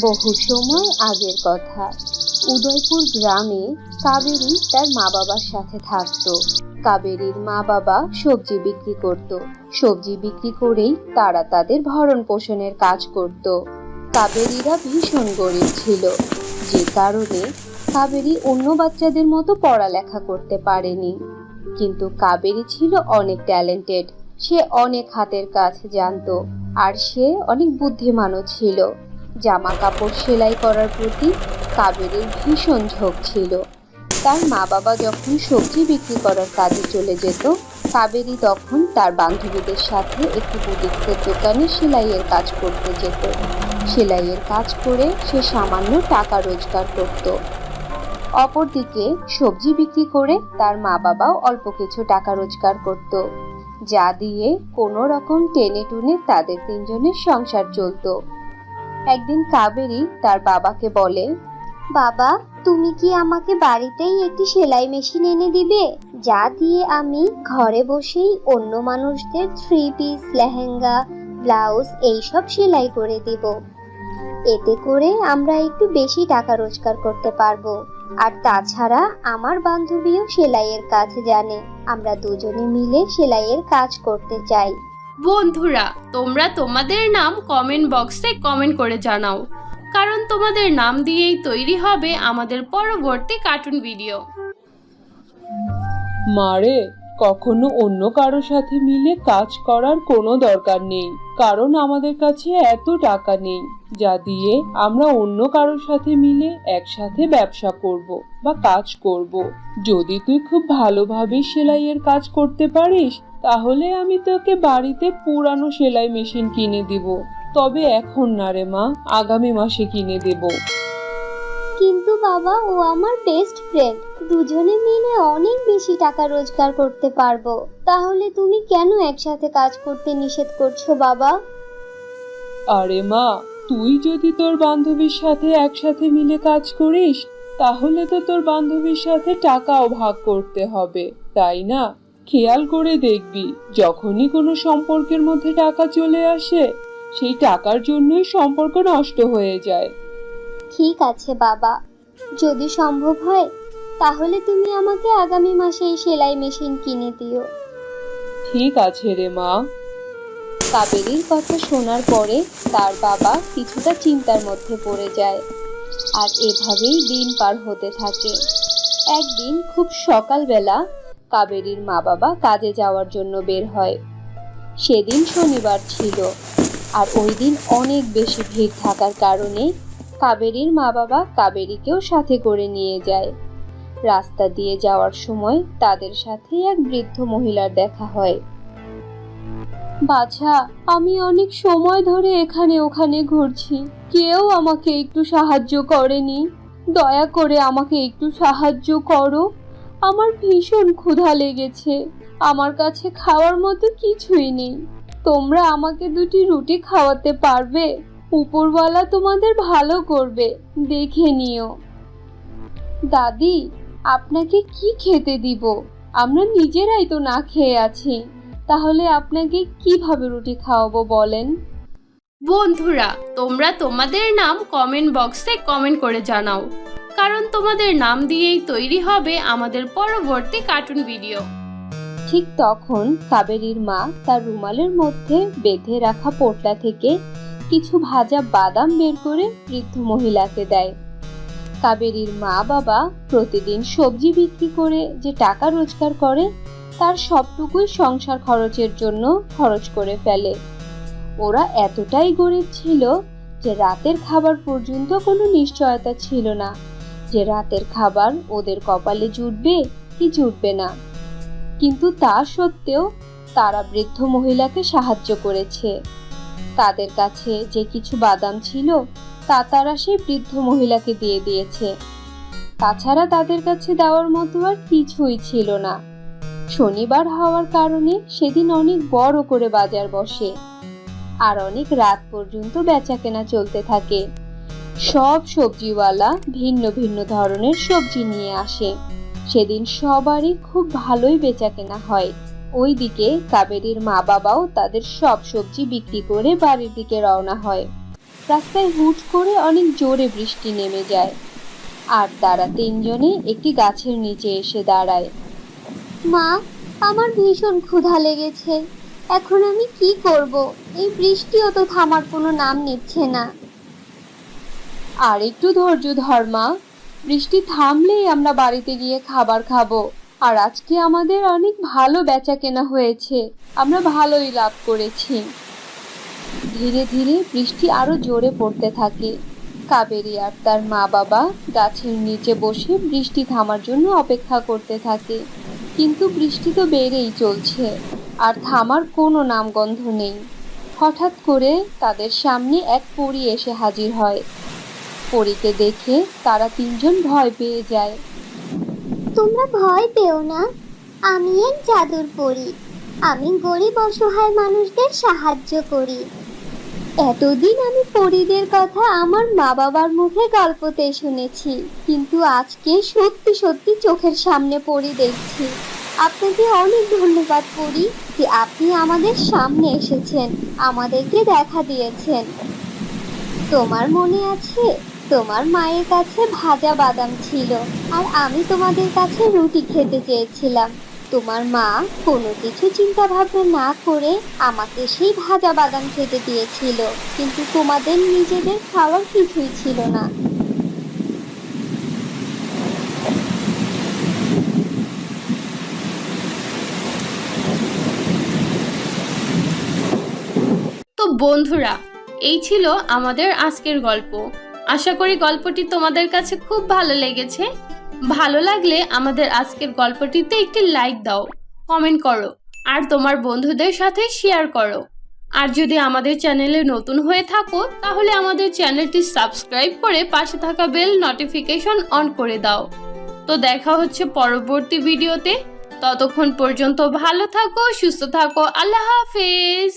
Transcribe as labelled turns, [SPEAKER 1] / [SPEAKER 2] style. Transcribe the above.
[SPEAKER 1] বহু সময় আগের কথা। উদয়পুর গ্রামে কাবেরী তার মা বাবার সাথে থাকতো। কাবেরীর মা বাবা সবজি বিক্রি করত। সবজি বিক্রি করেই তারা তাদের ভরণ পোষণের কাজ করত। কাবেরীরা ভীষণ গরিব ছিল, যে কারণে কাবেরী অন্য বাচ্চাদের মতো পড়ালেখা করতে পারেনি। কিন্তু কাবেরী ছিল অনেক ট্যালেন্টেড। সে অনেক হাতের কাজ জানতো, আর সে অনেক বুদ্ধিমানও ছিল। জামা কাপড় সেলাই করার প্রতি কাবেরীর ভীষণ ঝোঁক ছিল। তার মা বাবা যখন সবজি বিক্রি করার কাজে চলে যেত, কাবেরী তখন তার বান্ধবীদের সাথে একটি বুটিক্সের দোকানে সেলাইয়ের কাজ করতে যেত। সেলাইয়ের কাজ করে সে সামান্য টাকা রোজগার করত। অপরদিকে সবজি বিক্রি করে তার মা বাবাও অল্প কিছু টাকা রোজগার করত, যা দিয়ে কোনো রকম টেনে টুনে তাদের তিনজনের সংসার চলতো। একদিন কাবেরী তার বাবাকে বলে, বাবা, তুমি কি আমাকে বাড়িতেই একটি সেলাই মেশিন এনে দিবে, যা দিয়ে আমি ঘরে বসেই অন্য মানুষদের 3 পিস, লেহেঙ্গা, ব্লাউজ এইসব সেলাই করে দেব। এতে করে আমরা একটু বেশি টাকা রোজগার করতে পারবো। আর তাছাড়া আমার বান্ধবীও সেলাইয়ের কাজ জানে, আমরা দুজনে মিলে সেলাইয়ের কাজ করতে চাই।
[SPEAKER 2] বন্ধুরা, তোমরা তোমাদের নাম কমেন্ট বক্সে কমেন্ট করে জানাও, কারণ তোমাদের নাম দিয়েই তৈরি হবে আমাদের পরবর্তী কার্টুন ভিডিও।
[SPEAKER 3] মারে, কখনো অন্য কারোর সাথে মিলে কাজ করার কোনো দরকার নেই, কারণ আমাদের কাছে এত টাকা নেই যা দিয়ে আমরা অন্য কারোর সাথে মিলে একসাথে ব্যবসা করব বা কাজ করব। যদি তুই খুব ভালোভাবে সেলাইয়ের কাজ করতে পারিস, তাহলে আমি তোকে বাড়িতে পুরানো সেলাই মেশিন কিনে দিব। তবে এখন না রে মা, আগামী মাসে কিনে দেব।
[SPEAKER 1] কিন্তু বাবা, ও আমার বেস্ট ফ্রেন্ড, দুজনে মিলে অনেক বেশি টাকা রোজগার করতে পারবো। তাহলে তুমি কেন একসাথে কাজ করতে নিষেধ করছো বাবা?
[SPEAKER 3] আরে মা, তুই যদি তোর বান্ধবীর সাথে একসাথে মিলে কাজ করিস, তাহলে তো তোর বান্ধবীর সাথে টাকাও ভাগ করতে হবে, তাই না? খেয়াল করে দেখবি, যখনই কোনো সম্পর্কের মধ্যে টাকা চলে আসে, সেই টাকার জন্যই সম্পর্ক নষ্ট হয়ে যায়।
[SPEAKER 1] ঠিক আছে বাবা, যদি সম্ভব হয় তাহলে তুমি আমাকে আগামী মাসে এই সেলাই মেশিন কিনে দিও।
[SPEAKER 3] ঠিক আছে রে মা।
[SPEAKER 1] কাবেরীর কথা শোনার পরে তার বাবা কিছুটা চিন্তার মধ্যে পড়ে যায়, আর এভাবেই দিন পার হতে থাকে। একদিন খুব সকালবেলা কাবেরীর মা বাবা কাজে যাওয়ার জন্য বের হয়। সেদিন শনিবার ছিল, আর ওই দিন অনেক বেশি ভিড় থাকার কারণে কাবেরীর মা বাবা কাবেরীকেও সাথে করে নিয়ে যায়। রাস্তা দিয়ে যাওয়ার সময় তাদের সাথে এক বৃদ্ধ মহিলার দেখা হয়। বাছা, আমি অনেক সময় ধরে এখানে ওখানে ঘুরছি, কেউ আমাকে একটু সাহায্য করেনি। দয়া করে আমাকে একটু সাহায্য করো, আমার ভীষণ ক্ষুধা লেগেছে, আমার কাছে খাওয়ার মতো কিছুই নেই। তোমরা আমাকে 2টি রুটি খাওয়াতে পারবে? উপরওয়ালা তোমাদের ভালো করবে, দেখে নিও। দাদি, আপনাকে কি খেতে দিব? আমরা নিজেরাই তো না খেয়ে আছি, তাহলে আপনাকে কিভাবে রুটি খাওয়াবো বলেন?
[SPEAKER 2] বন্ধুরা, তোমরা তোমাদের নাম কমেন্ট বক্সে কমেন্ট করে জানাও, কারণ তোমাদের নাম দিয়েই তৈরি হবে আমাদের পরবর্তী কার্টুন ভিডিও।
[SPEAKER 1] ঠিক তখন কাবেরীর মা তার রুমালের মধ্যে বেঁধে রাখা পোটলা থেকে কিছু ভাজা বাদাম বের করে বৃদ্ধ মহিলাকে দেয়। কাবেরীর মা বাবা প্রতিদিন সবজি বিক্রি করে যে টাকা রোজগার করে, তার সবটুকুই সংসার খরচের জন্য খরচ করে ফেলে। ওরা এতটাই গরিব ছিল যে রাতের খাবার পর্যন্ত কোনো নিশ্চয়তা ছিল না যে রাতের খাবার ওদের কপালে জুটবে কি জুটবে না। কিন্তু তা সত্ত্বেও তারা বৃদ্ধ মহিলাকে সাহায্য করেছে। তাদের কাছে যে কিছু বাদাম ছিল তা তারা সেই বৃদ্ধ মহিলাকে দিয়ে দিয়েছে। তাছাড়া তাদের কাছে দেওয়ার মতো আর কিছুই ছিল না। শনিবার হওয়ার কারণে সেদিন অনেক বড় করে বাজার বসে, আর অনেক রাত পর্যন্ত বেচাকেনা চলতে থাকে। সব সবজিওয়ালা ভিন্ন ভিন্ন ধরনের সবজি নিয়ে আসে। সেদিন সবারই খুব ভালোই বেচাকেনা হয়। ওইদিকে কাবেরীর মা বাবাও তাদের সব সবজি বিক্রি করে বাড়ির দিকে রওনা হয়। রাস্তায় হুট করে অনেক জোরে বৃষ্টি নেমে যায় আর তারা তিনজনে একটি গাছের নিচে এসে দাঁড়ায়। মা, আমার ভীষণ ক্ষুধা লেগেছে, এখন আমি কি করব? এই বৃষ্টিও তো থামার কোনো নাম নিচ্ছে না। আর একটু ধৈর্য ধর মা, বৃষ্টি থামলেই আমরা বাড়িতে গিয়ে খাবার খাবো। আর আজকে আমাদের অনেক ভালো বেচা কেনা হয়েছে, আমরা ভালোই লাভ করেছি। ধীরে ধীরে বৃষ্টি আরো জোরে পড়তে থাকে। কাবেরী আর তার মা বাবা গাছের নিচে বসে বৃষ্টি থামার জন্য অপেক্ষা করতে থাকে, কিন্তু বৃষ্টি তো বেড়েই চলছে আর থামার কোনো নামগন্ধ নেই। হঠাৎ করে তাদের সামনে এক পরী এসে হাজির হয়। পরীকে দেখে তারা তিনজন ভয় পেয়ে যায়।
[SPEAKER 4] তোমরা ভয় পেও না, আমি এক জাদুর পরী। আমি গরিব অসহায় মানুষদের সাহায্য করি।
[SPEAKER 1] এতদিন আমি পরীদের কথা আমার মা বাবার মুখে গল্পতে শুনেছি, কিন্তু আজকে সত্যি সত্যি চোখের সামনে পরী দেখছি। আপনাকে অনেক ধন্যবাদ পরী, যে আপনি আমাদের সামনে এসেছেন, আমাদেরকে দেখা দিয়েছেন। তোমার মনে আছে, তোমার মায়ের কাছে ভাজা বাদাম ছিল আর আমি তোমাদের কাছে রুটি খেতে চেয়েছিলাম। তোমার মা কোনো কিছু চিন্তা ভাবনা না করে আমাকে সেই ভাজা বাদাম খেতে দিয়েছিল, কিন্তু তোমাদের নিজেদের খাওয়ার কিছুই ছিল না।
[SPEAKER 2] তো বন্ধুরা, এই ছিল আমাদের আজকের গল্প। আশা করি গল্পটি তোমাদের কাছে খুব ভালো লেগেছে। ভালো লাগলে আমাদের আজকের গল্পটিতে একটি লাইক দাও, কমেন্ট করো আর তোমার বন্ধুদের সাথে শেয়ার করো। আর যদি আমাদের চ্যানেলে নতুন হয়ে থাকো তাহলে আমাদের চ্যানেলটি সাবস্ক্রাইব করে পাশে থাকা বেল নোটিফিকেশন অন করে দাও। তো দেখা হচ্ছে পরবর্তী ভিডিওতে। ততক্ষণ পর্যন্ত ভালো থাকো, সুস্থ থাকো। আল্লাহ হাফেজ।